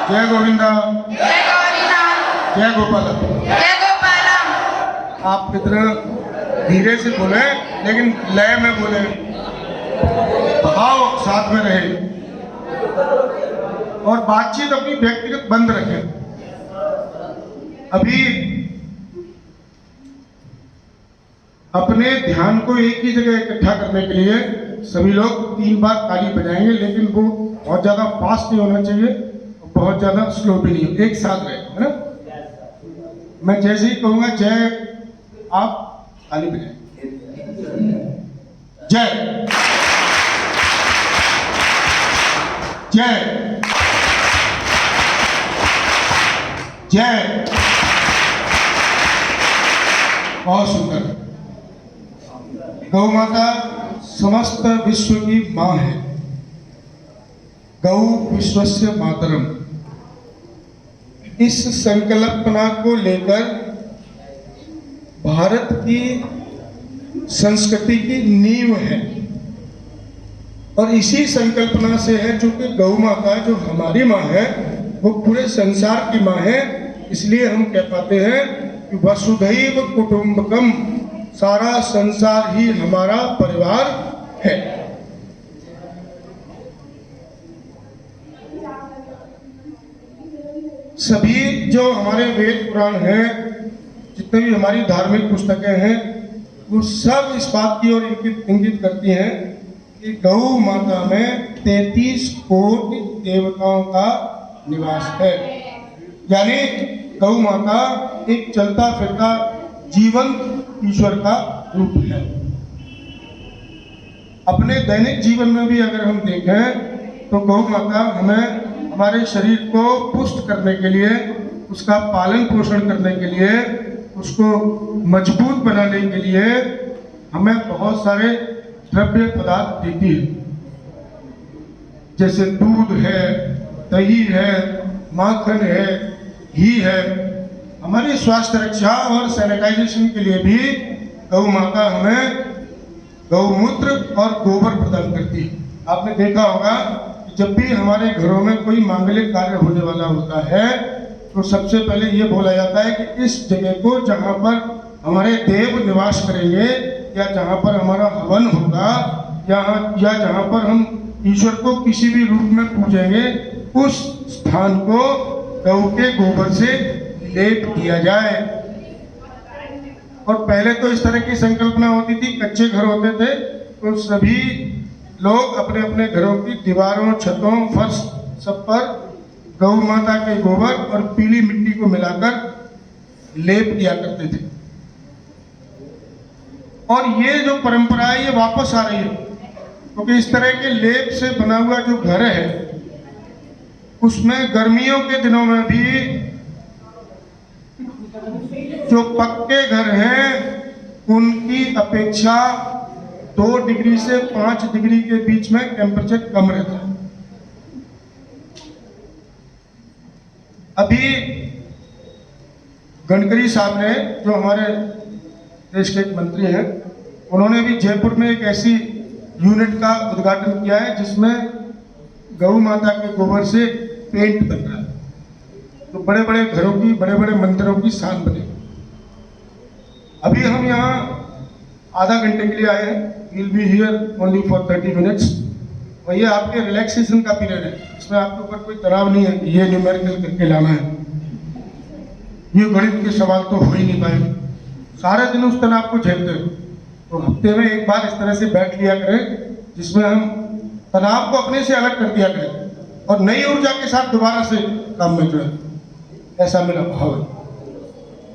जय गोविंदा, जय गोविंदा, जय गोपाल। जय गोपाला। आप इतना धीरे से बोले लेकिन लय में बोले, भाव साथ में रहे और बातचीत अपनी व्यक्तिगत बंद रखें। अभी अपने ध्यान को एक ही जगह इकट्ठा करने के लिए सभी लोग 3 बार ताली बजाएंगे, लेकिन वो बहुत ज्यादा फास्ट नहीं होना चाहिए, बहुत ज्यादा स्लो भी नहीं, एक साथ रहे, है ना। मैं जैसे ही कहूंगा जय, आप ताली बजाएंगे। जय जय जय। बहुत सुंदर। गौ माता समस्त विश्व की मां है। गौ विश्वस्य मातरम, इस संकल्पना को लेकर भारत की संस्कृति की नींव है और इसी संकल्पना से है, चूंकि गौ माता जो हमारी माँ है वो पूरे संसार की माँ है, इसलिए हम कह पाते हैं कि वसुधैव कुटुंबकम, सारा संसार ही हमारा परिवार है। सभी जो हमारे वेद पुराण हैं, जितने भी हमारी धार्मिक पुस्तकें हैं, वो सब इस बात की ओर इंगित करती हैं कि गौ माता में 33 कोटि देवताओं का निवास है। यानी गौ माता एक चलता फिरता जीवंत ईश्वर का रूप है। अपने दैनिक जीवन में भी अगर हम देखें तो गौ माता हमें हमारे शरीर को पुष्ट करने के लिए, उसका पालन पोषण करने के लिए, उसको मजबूत बनाने के लिए हमें बहुत सारे द्रव्य पदार्थ देती है, जैसे दूध है, दही है, माखन है, घी है। हमारी स्वास्थ्य रक्षा और सैनिटाइजेशन के लिए भी गौ माता हमें गौमूत्र और गोबर प्रदान करती है। आपने देखा होगा कि जब भी हमारे घरों में कोई मांगलिक कार्य होने वाला होता है तो सबसे पहले ये बोला जाता है कि इस जगह को जहाँ पर हमारे देव निवास करेंगे या जहाँ पर हमारा हवन होगा या जहाँ पर हम ईश्वर को किसी भी रूप में पूजेंगे, उस स्थान को गौ के गोबर से लेप किया जाए। और पहले तो इस तरह की संकल्पना होती थी, कच्चे घर होते थे तो सभी लोग अपने अपने घरों की दीवारों, छतों, फर्श सब पर गौ माता के गोबर और पीली मिट्टी को मिलाकर लेप किया करते थे। और ये जो परंपरा है ये वापस आ रही है, क्योंकि इस तरह के लेप से बना हुआ जो घर है उसमें गर्मियों के दिनों में भी जो पक्के घर हैं उनकी अपेक्षा 2 डिग्री से 5 डिग्री के बीच में टेम्परेचर कम रहता है। अभी गडकरी साहब ने, जो हमारे देश के एक मंत्री हैं, उन्होंने भी जयपुर में एक ऐसी यूनिट का उद्घाटन किया है जिसमें गौ माता के गोबर से पेंट बन रहा है, तो बड़े बड़े घरों की, बड़े बड़े मंदिरों की शान बनेगी। अभी हम यहाँ आधा घंटे के लिए आए हैं, will be here only for 30 minutes. और ये आपके रिलैक्सेशन का पीरियड है, इसमें आपके ऊपर कोई तनाव नहीं है कि ये न्यूमेरिकल करके लाना है, ये गणित के सवाल तो हो ही नहीं पाए, सारे दिन उस तनाव को झेलते हो। तो हफ्ते में एक बार इस तरह से बैठ लिया करें जिसमें हम तनाव को अपने से अलग कर दिया करें और नई ऊर्जा के साथ दोबारा से काम में जुड़े, ऐसा मेरा भाव है।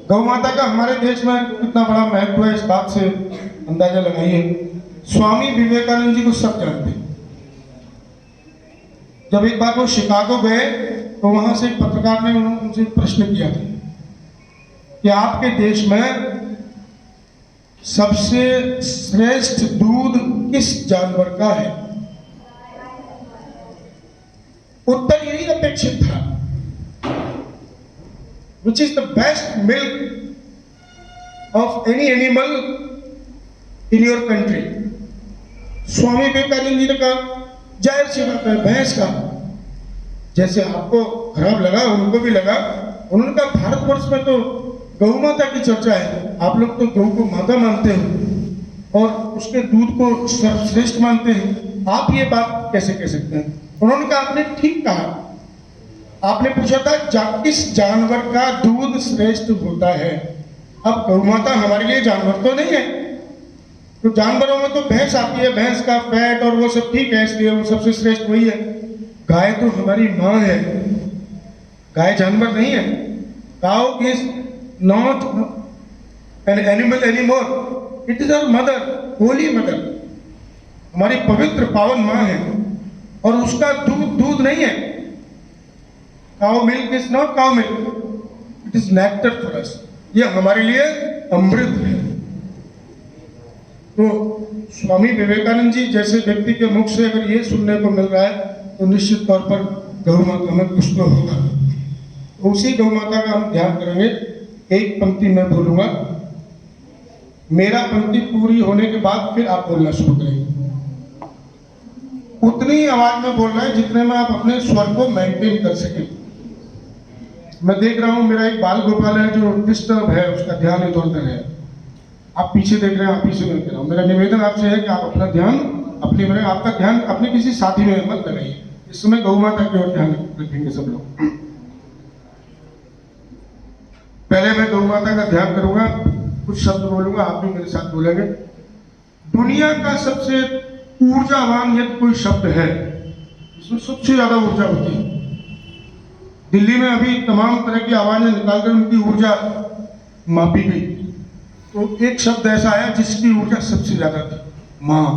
गौ माता का हमारे देश में कितना बड़ा महत्व है, इस बात से अंदाजा लगाइए। स्वामी विवेकानंद जी को सब जानते हैं। जब एक बार वो शिकागो गए तो वहां से एक पत्रकार ने उनसे प्रश्न किया था कि आपके देश में सबसे श्रेष्ठ दूध किस जानवर का है? उत्तर यही अपेक्षित था, which is the best milk of any animal in your country? Swami Vivekananda ji ने कहा जाहिर सी बात है भैंस का। जैसे आपको खराब लगा उनको भी लगा। उन्होंने कहा भारतवर्ष में तो गौ माता की चर्चा है, आप लोग तो गौ को माता मानते हो और उसके दूध को सर्वश्रेष्ठ मानते हैं, आप ये बात कैसे कह सकते हैं? उन्होंने कहा आपने ठीक कहा। आपने पूछा था किस जानवर का दूध श्रेष्ठ होता है। अब गौ माता हमारे लिए जानवर तो नहीं है, तो जानवरों में तो भैंस आती है, भैंस का फैट और वो सब ठीक है, इसलिए वो सबसे श्रेष्ठ वही है। गाय तो हमारी माँ है, गाय जानवर नहीं है। Cow is not an animal anymore, it is our mother, holy mother, हमारी पवित्र पावन माँ है और उसका दूध नहीं है। Cow milk is not cow milk, it is nectar for us, ये हमारे लिए अमृत है। तो स्वामी विवेकानंद जी जैसे व्यक्ति के मुख से अगर ये सुनने को मिल रहा है तो निश्चित तौर पर गौ माता में कुछ तो होगा। तो उसी गौ माता का हम ध्यान करेंगे। एक पंक्ति मैं बोलूंगा, मेरा पंक्ति पूरी होने के बाद फिर आप बोलना शुरू करेंगे। उतनी आवाज में बोलना है जितने में आप अपने स्वर को मेंटेन कर सके। मैं देख रहा हूं मेरा एक बाल गोपाल है जो डिस्टर्ब है, उसका ध्यान इधर उधर है। आप पीछे देख रहे हैं, आप पीछे मैं कह रहा हूं। मेरा निवेदन आपसे है कि आप अपना ध्यान अपने में, आपका ध्यान अपने किसी साथी में मत लगाइए। इस समय गौ माता की ओर ध्यान रखेंगे सब लोग। पहले मैं गौ माता का ध्यान करूंगा, कुछ शब्द बोलूंगा, आप भी मेरे साथ बोलेंगे। दुनिया का सबसे ऊर्जावान यदि कोई शब्द है, इसमें सबसे ज्यादा ऊर्जा होती है। दिल्ली में अभी तमाम तरह की आवाजें निकालकर उनकी ऊर्जा मापी गई, तो एक शब्द ऐसा आया जिसकी ऊर्जा सबसे ज्यादा थी, माँ।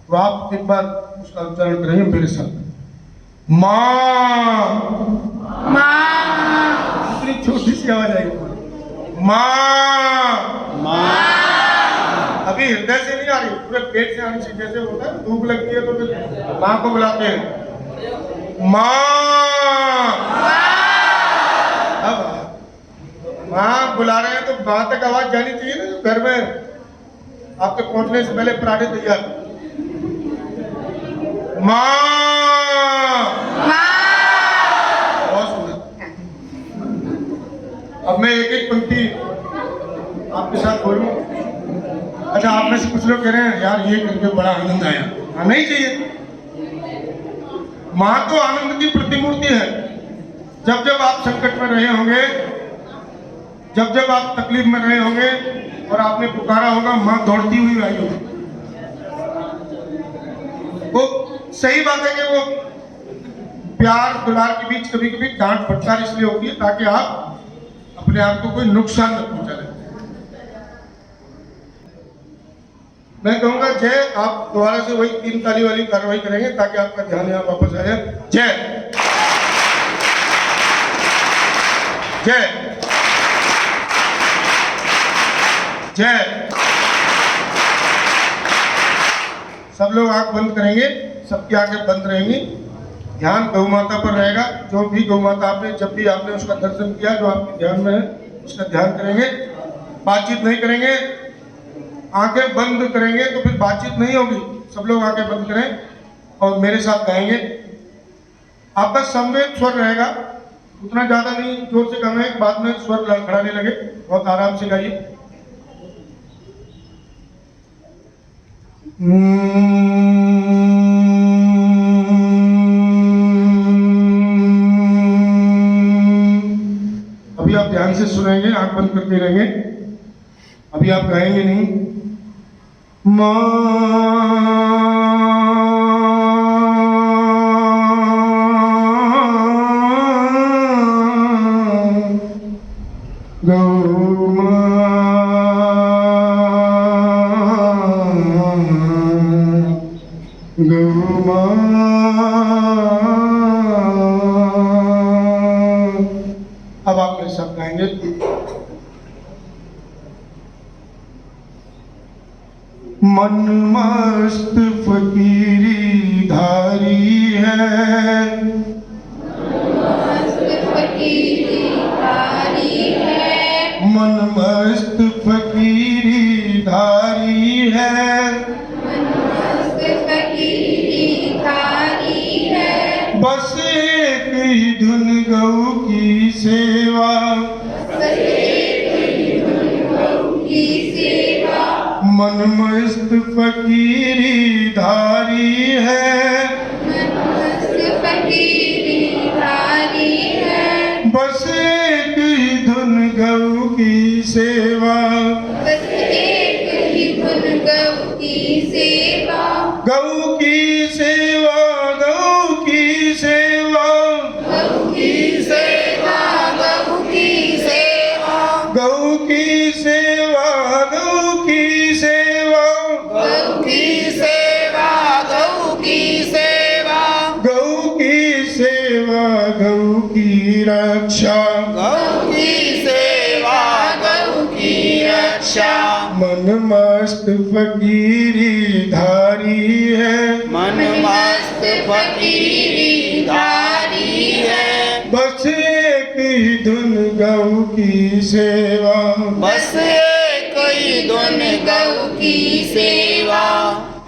तो आप एक बार उसका उच्चारण करेंगे मेरे साथ, माँ। माँ। इतनी छोटी सी आवाज आएगी, माँ। माँ। अभी हृदय से नहीं आ रही, पूरे पेट से आनी चाहिए। जैसे होता है भूख लगती है तो फिर माँ को बुलाते हैं, माँ। अब माँ बुला रहे हैं तो माँ तक आवाज जानी चाहिए ना। घर में आपके पहुंचने से पहले पराठे तैयार, माँ। बहुत सुंदर। अब मैं एक एक पंक्ति आपके साथ बोलूं। अच्छा, आप में से कुछ लोग कह रहे हैं यार ये करके बड़ा आनंद आया। हाँ, नहीं चाहिए। माँ तो आनंद की प्रतिमूर्ति है। जब जब आप संकट में रहे होंगे, जब जब आप तकलीफ में रहे होंगे और आपने पुकारा होगा, माँ दौड़ती हुई आई होगी। वो सही बात है कि वो प्यार दुलार के बीच कभी कभी डांट फटकार इसलिए होती है ताकि आप अपने आप को कोई नुकसान न पहुंचा दे। मैं कहूंगा जय, आप दोबारा से वही 3 ताली वाली कार्रवाई करेंगे ताकि आपका ध्यान यहाँ वापस आ जाए। जय जय जय। सब लोग आंख बंद करेंगे, सबकी आंखें बंद रहेंगी, ध्यान गौ माता पर रहेगा। जो भी गौ माता आपने जब भी आपने उसका दर्शन किया, जो आपके ध्यान में है उसका ध्यान करेंगे। बातचीत नहीं करेंगे, आंखें बंद करेंगे तो फिर बातचीत नहीं होगी। सब लोग आंखें बंद करें और मेरे साथ गाएंगे। आपका संवेद स्वर रहेगा, उतना ज्यादा नहीं, जोर से गाना है, बाद में स्वर लड़खड़ाने लगे। बहुत आराम से गाइए। अभी आप ध्यान से सुनेंगे, आंख बंद करके रहेंगे। अभी आप गाएंगे नहीं। गौ माँ। अब आप मेरे साथ गाएंगे। मन मस्त फकीरी धारी है, मन मस्त फकीरी धारी है, बस धुन गौ की सेवा, मन मस्त फकीरी धारी है, बस एक ही धुन गौ की सेवा, गौ की सेवा, गौ की सेवा, गौ की सेवा, गौ की सेवा, गौ की सेवा, गौ की सेवा, गौ की सेवा, गौ की सेवा, गौ की सेवा, गौ की रक्षा, गौ की सेवा, गौ की रक्षा, मन मस्त फकीरी धारी है, मन मस्त फकीरी धारी है, बस एक ही धुन गौ की सेवा, बस एक ही धुन गौ की सेवा।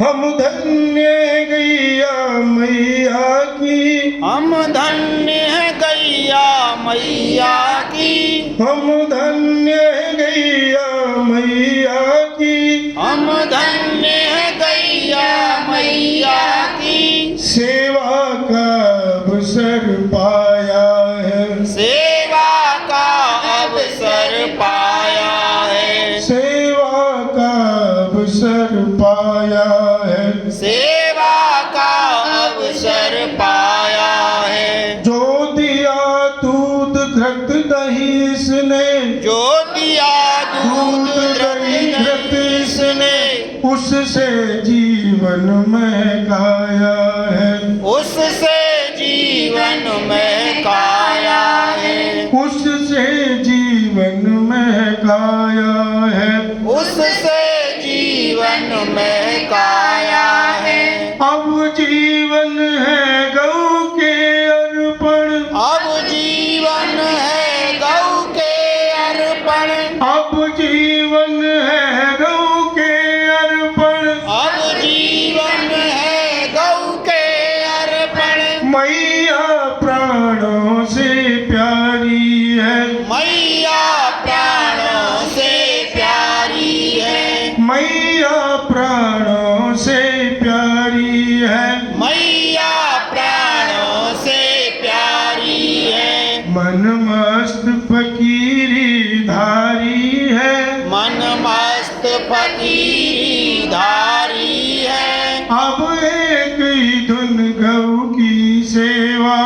हम धन्य गैया मैया की, हम धन्य है गैया मैया की, हम धन्य गैया मैया की, हम धन्य है गैया मैया की, सेवा का अवसर पाया है, सेवा का अवसर पाया है, सेवा का अवसर पाया है, सेवा का अवसर पाया है। जो दिया दूध घृत दही इसने, जो दिया दूध दही घृत इसने, उससे जीवन महकाया है, उससे जीवन महकाया है, उससे जीवन महकाया है, उससे जीवन महकाया है। अब जीवन है गौ के अर्पण, अब जीवन है गौ के अर्पण, अब जीवन है गौ के अर्पण, अब जीवन है गौ के अर्पण। मैया प्राणों से प्यारी है, मैया प्राणों से प्यारी है, मैया प्राणों से प्यारी है, मैया प्राणों से प्यारी है। मन मस्त फकीरी धारी है, मन मस्त फकीरी धारी है, अब एक ही धुन गौ की सेवा,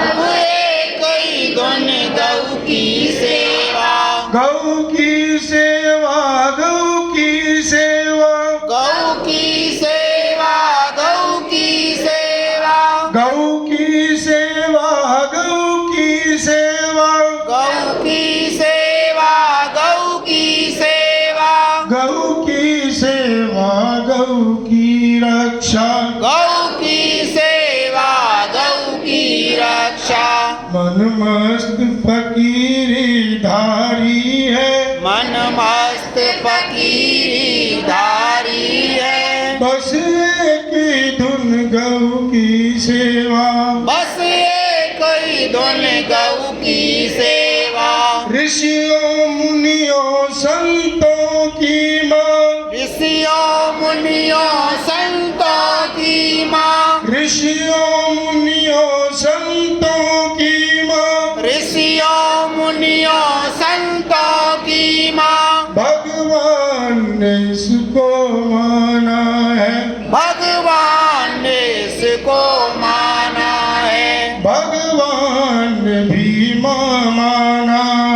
अब एक ही धुन गौ की सेवा, गौ की सेवा, गौ की सेवा, गौ की सेवा, गौ की सेवा, गौ की सेवा, गौ की सेवा, गौ की सेवा, गौ की सेवा, गौ की सेवा, गौ की रक्षा, गौ की सेवा, गौ की रक्षा। मन मस्त फकीरी धारी है, मन मस्त फकीरी धारी है, बस एक ही धुन गौ की सेवा, बस एक ही धुन गौ की सेवा। ऋषियों मुनियों संतों की माँ, ऋषियों मुनियों संतों की माँ, ऋषियों मुनियों संतों की माँ, ऋषियों मुनियों संतों की माँ, भगवान ने इसको माना है, भगवान ने इसको माना है, भगवान ने भी माना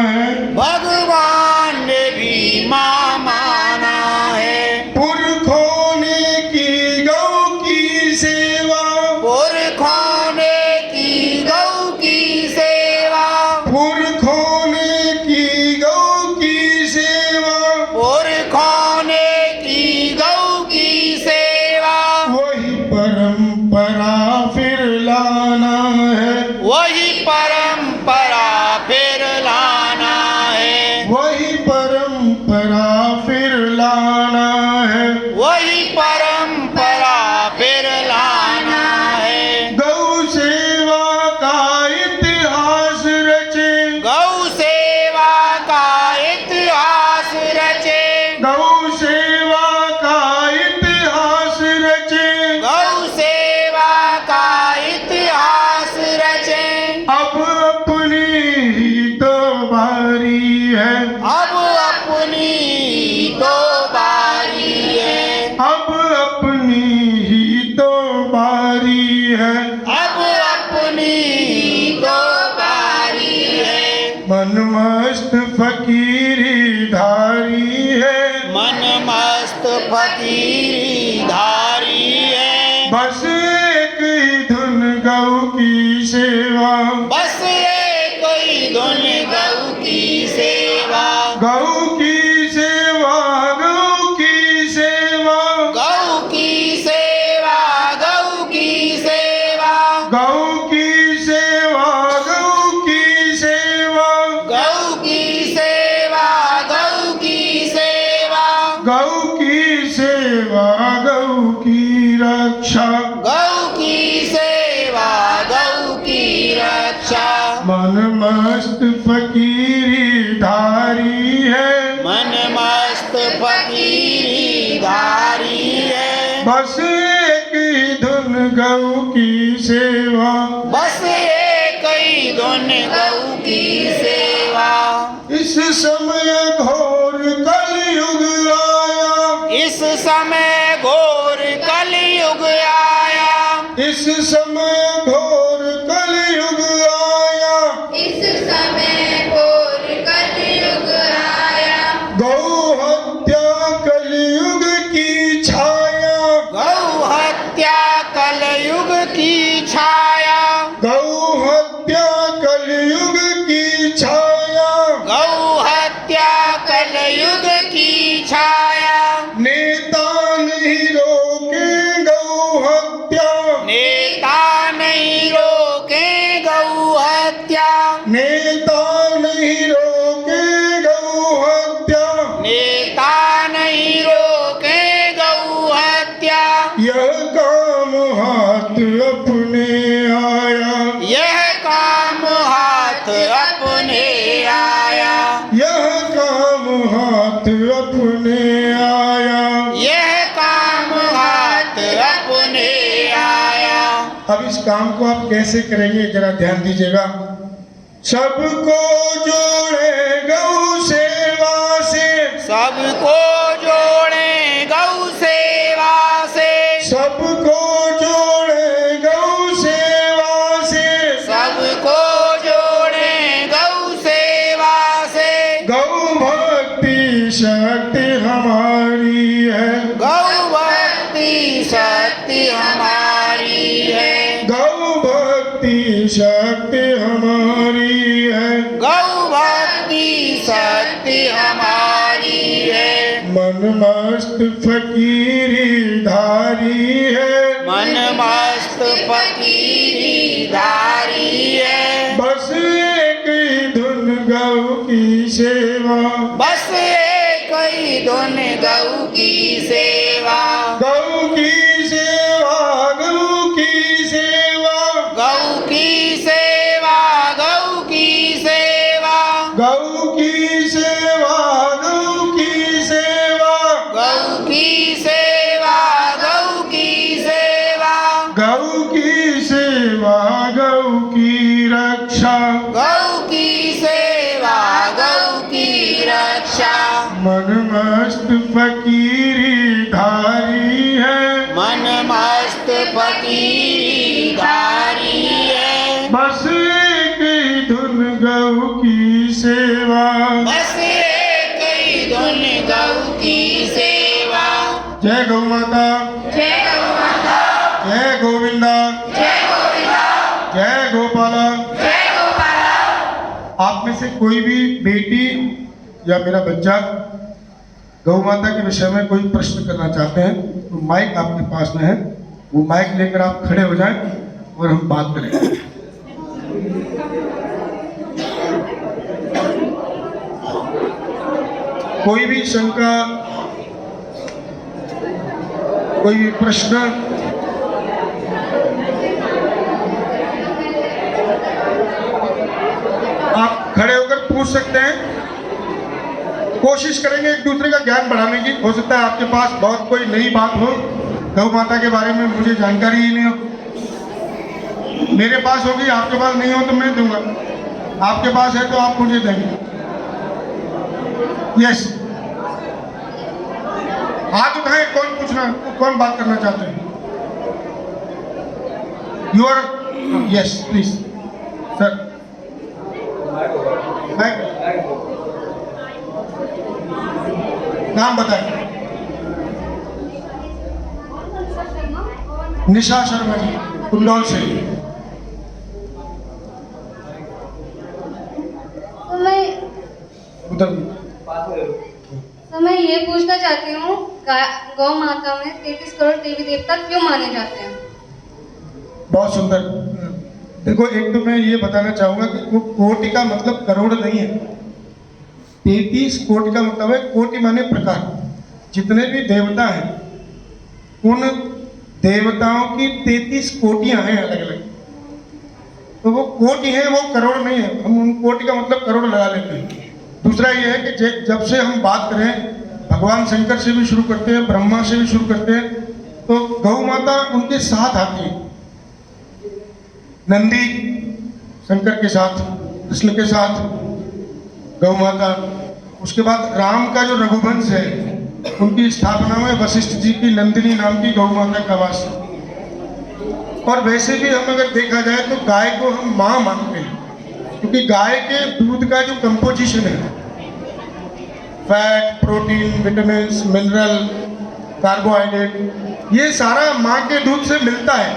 है, भगवान ने भी माँ माना है। पुरखों ने की गौ की सेवा, पुरखों ने की गौ की सेवा, पुरखों ने की गौ की सेवा, पुरखों ने की गौ की सेवा। वही परंपरा फिर लाना है, वही परंपरा फिर लाना है, वही परंपरा फिर लाना है, वही परंपरा फिर लाना है। गौ सेवा का इतिहास मन मस्त फकीरी धारी है, मन मस्त फकीरी धारी है। बस एक ही धुन गौ की सेवा, बस एक ही धुन गौ की सेवा, गौ की सेवा, गौ की सेवा, गौ की सेवा, गौ की सेवा, गौ की सेवा, गौ की सेवा, गौ की सेवा, गौ की सेवा, गौ की सेवा, गौ की रक्षा, गौ की सेवा, गौ की रक्षा। मन मस्त फकीरी धारी है, मन मस्त फकीरी धारी है। बस एक ही धुन गौ की सेवा, बस एक ही धुन गौ की सेवा। इस समय घोर कलयुग आया, इस समय घोर कलयुग आया, इस समय घोर कलयुग आया, इस समय घोर कलयुग आया। गौ हत्या कलयुग की छाया, गौ हत्या कलयुग की छाया, गौ हत्या कलयुग की छाया, गौ हत्या कलयुग की छाया। नेता नहीं रोके गौ हत्या, नेता नहीं रोके गौ हत्या, नेता नहीं रोके गौ हत्या, नेता नहीं रोके गौ हत्या। यह काम हाथ अपने आया, यह काम हाथ अपने आया, यह काम हाथ अपने आया। यह काम हाथ अपने आया। अब इस काम को आप कैसे करेंगे जरा ध्यान दीजिएगा। सबको जोड़े गौ सेवा से, सबको जोड़े गौ सेवा से, सबको जोड़े गौ सेवा से, सबको जोड़े गौ सेवा से। गौ भक्ति शक्ति हमारी है, गौ भक्ति शक्ति हमारी है, गौ भक्ति शक्ति हमारी है। गौ भक्ति शक्ति हमारी है। मन मस्त फकीरी धारी है, मन मस्त फकीरी धारी है। बस एक ही धुन गौ की सेवा, बस एक ही धुन गौ की सेवा, गौ की सेवा, गौ की सेवा, गौ की सेवा, गौ की सेवा, गौ की सेवा, गौ की सेवा, गौ की सेवा, गौ की सेवा, गौ की सेवा, गौ की रक्षा। गौ की सेवा, गौ की रक्षा। मन मस्त फकीरी धारी है, मन मस्त फकीरी धारी है। बस एक ही धुन गौ की सेवा। बस एक ही धुन गौ की सेवा। जय गौ माता, जय गौ माता, जय गोविंदा, जय गोविंदा, जय गोपाला। जय गोपाला। आप में से कोई भी बेटी या मेरा बच्चा गौ माता के विषय में कोई प्रश्न करना चाहते हैं तो माइक आपके पास में है, वो माइक लेकर आप खड़े हो जाएं और हम बात करें। कोई भी शंका, कोई भी प्रश्न, आप खड़े होकर पूछ सकते हैं। कोशिश करेंगे एक दूसरे का ज्ञान बढ़ाने की। हो सकता है आपके पास बहुत कोई नई बात हो, गौ माता के बारे में मुझे जानकारी ही नहीं हो। मेरे पास होगी, आपके पास नहीं हो तो मैं दूंगा। आपके पास है तो आप मुझे देंगे। यस, हाथ उठाएं। कौन पूछना, कौन बात करना चाहते हैं? You are, yes please sir. नाम बताएं। निशा शर्मा जी, कुंडौल से। तो मैं उधर तो मैं ये पूछना चाहती हूँ, गौ माता में 33 करोड़ देवी देवता क्यों माने जाते हैं? बहुत सुंदर। देखो, एक तो मैं ये बताना चाहूंगा कि वो कोटि का मतलब करोड़ नहीं है। 33 कोटि का मतलब है, कोटि माने प्रकार। जितने भी देवता हैं उन देवताओं की 33 कोटियां हैं अलग अलग। तो वो कोटि है, वो करोड़ नहीं है। हम उन कोटि का मतलब करोड़ लगा लेते हैं। दूसरा ये है कि जब से हम बात करें, भगवान शंकर से भी शुरू करते हैं, ब्रह्मा से भी शुरू करते हैं, तो गौ माता उनके साथ आती है। नंदी शंकर के साथ, कृष्ण के साथ गौ माता। उसके बाद राम का जो रघुवंश है, उनकी स्थापना में वशिष्ठ जी की नंदिनी नाम की गौ माता का वास। और वैसे भी हम अगर देखा जाए तो गाय को हम माँ मानते हैं, क्योंकि गाय के दूध का जो कंपोजिशन है, fat, protein, vitamin, mineral, carbohydrate, ये सारा माँ के दूध से मिलता है।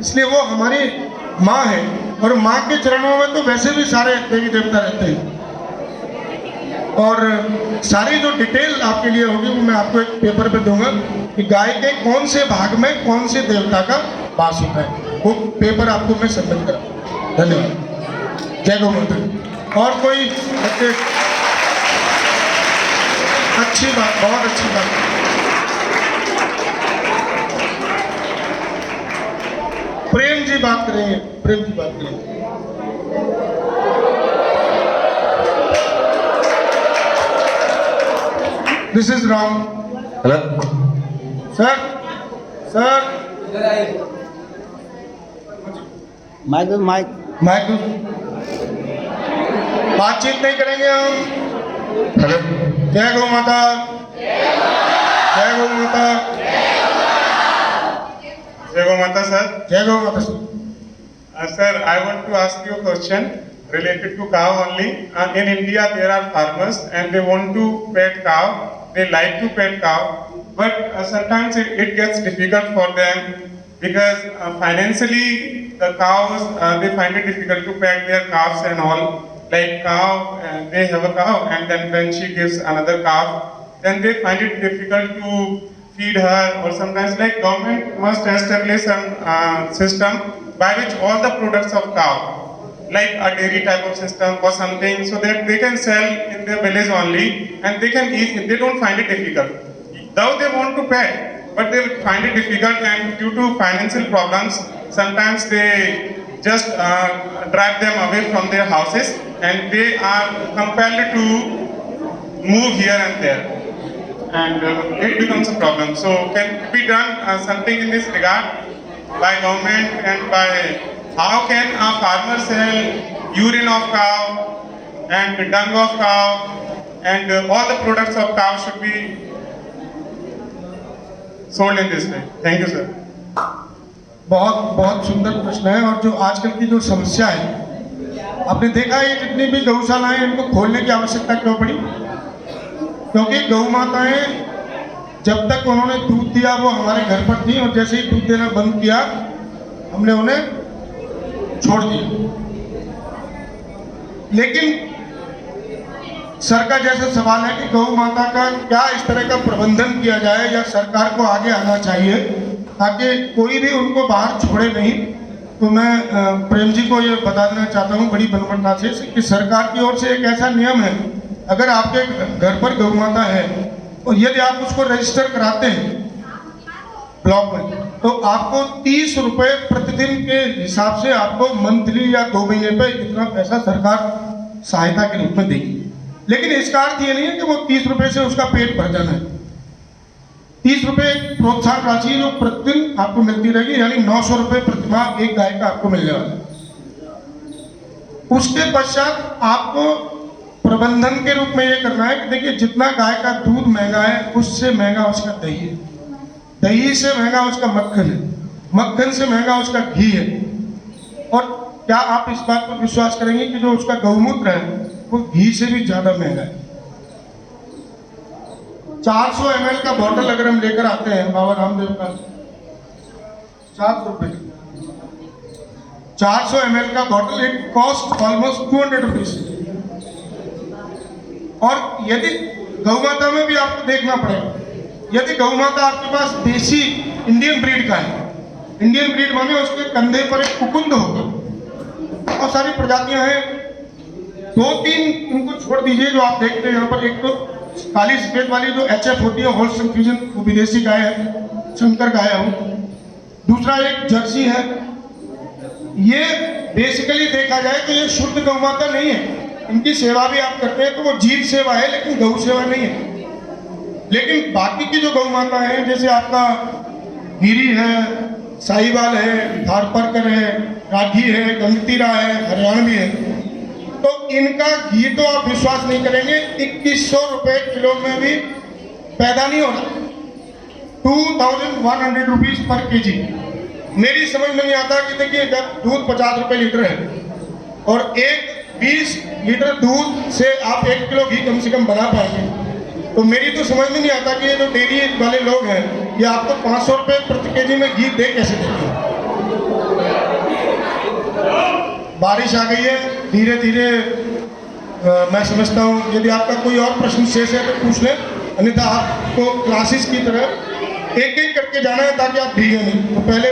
इसलिए वो हमारी माँ है। और माँ के चरणों में तो वैसे भी सारे देवी देवता रहते हैं। और सारी जो डिटेल आपके लिए होगी वो मैं आपको एक पेपर पे दूंगा कि गाय के कौन से भाग में कौन से देवता का वास होता है। वो पेपर आपको मैं सबमिट करूँ। धन्यवाद। जय गौ माता। और कोई बच्चे? अच्छी बात, बहुत अच्छी बात। प्रेम जी बात करेंगे, प्रेम जी बात करेंगे। This is wrong. Hello sir, sir mike mike mike, बातचीत नहीं करेंगे हम। हेलो जय गौ माता, जय गौ माता, Jai Go Mata, sir. जय गौ माता। Sir, I want to ask you a question related to cow only. In India, there are farmers and they want to pet cow. They like to pet cow, but sometimes it gets difficult for them because financially the cows they find it difficult to pet their calves and all. Like cow, they have a cow and then when she gives another calf, then they find it difficult to feed her, or sometimes like government must establish some system by which all the products of cow, like a dairy type of system or something, so that they can sell in their village only and they can eat, they don't find it difficult. Though they want to pet, but they find it difficult, and due to financial problems, sometimes they just drive them away from their houses and they are compelled to move here and there. And it becomes a problem. So can it be done something in this regard by government, and by how can a farmer sell urine of cow and dung of cow and all the products of cow should be sold in this way? Thank you, sir. बहुत बहुत सुंदर प्रश्न है। और जो आजकल की जो समस्या है, आपने देखा है जितनी भी गौशालाएं हैं, इनको खोलने की आवश्यकता क्यों पड़ी? क्योंकि गौ माताएं जब तक उन्होंने दूध दिया वो हमारे घर पर थी, और जैसे ही दूध देना बंद किया हमने उन्हें छोड़ दिया। लेकिन सर का जैसा सवाल है कि गौ माता का क्या इस तरह का प्रबंधन किया जाए, या सरकार को आगे आना चाहिए ताकि कोई भी उनको बाहर छोड़े नहीं। तो मैं प्रेम जी को ये बता देना चाहता हूँ बड़ी बनवटना से कि सरकार की ओर से एक ऐसा नियम है, अगर आपके घर पर गौ माता है और यदि आप उसको रजिस्टर कराते हैं ब्लॉक में, तो आपको 30 रुपये प्रतिदिन के हिसाब से आपको मंथली या 2 महीने पे इतना पैसा सरकार सहायता के रूप में देगी। लेकिन इसका अर्थ ये नहीं है कि वो 30 रुपये से उसका पेट भर जाना है। 30 रुपये प्रोत्साहन राशि जो प्रतिदिन आपको मिलती रहेगी, यानी 900 रुपये प्रतिमाह एक गाय का आपको मिलने वाला है। उसके पश्चात आपको प्रबंधन के रूप में ये करना है कि देखिए, जितना गाय का दूध महंगा है उससे महंगा उसका दही है, दही से महंगा उसका मक्खन है, मक्खन से महंगा उसका घी है। और क्या आप इस बात पर विश्वास करेंगे कि जो उसका गौमूत्र है वो घी से भी ज्यादा महंगा है। 400 ml का बॉटल अगर हम लेकर आते हैं बाबा रामदेव का 400 रुपये 400 ml का bottle it cost almost 200 rupees. और यदि गौ माता में भी आपको देखना पड़ेगा, यदि गौ माता आपके पास देसी इंडियन ब्रीड का है, इंडियन ब्रीड माने उसके कंधे पर एक कुकुंद होगा, और सारी प्रजातियां हैं, 2-3 उनको छोड़ दीजिए जो आप देखते हैं यहाँ पर। एक तो काली सफेद वाली जो HF होती है होल्स्टीन फ्रीजियन, वो विदेशी गाय है, शंकर गाय है वो। दूसरा एक जर्सी है। ये बेसिकली देखा जाए तो ये शुद्ध गौ माता नहीं है, इनकी सेवा भी आप करते हैं तो वो जीव सेवा है लेकिन गौ सेवा नहीं है। लेकिन बाकी की जो गौ माता है जैसे आपका गिरी है, साहिवाल है, थारपारकर है, राठी है, गंगतीरा है, हरियाणवी है, तो इनका घी तो आप विश्वास नहीं करेंगे 2100 रुपए किलो में भी पैदा नहीं हो रहा, 2100 रुपीज पर केजी। मेरी समझ में नहीं आता कि देखिए जब दूध 50 रुपए लीटर है और 20 लीटर दूध से आप 1 किलो घी कम से कम बना पाएंगे, तो मेरी तो समझ में नहीं आता कि ये जो डेयरी वाले लोग हैं ये आपको 500 रुपए प्रति केजी में घी दे कैसे देंगे। बारिश आ गई है, धीरे धीरे मैं समझता हूँ यदि आपका कोई और प्रश्न शेष है तो पूछ लें, अन्यथा आपको क्लासेस की तरह एक एक करके जाना है ताकि आप भीगे नहीं। तो पहले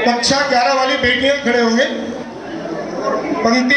कक्षा 11 वाली बेटियां खड़े होंगे पंक्ति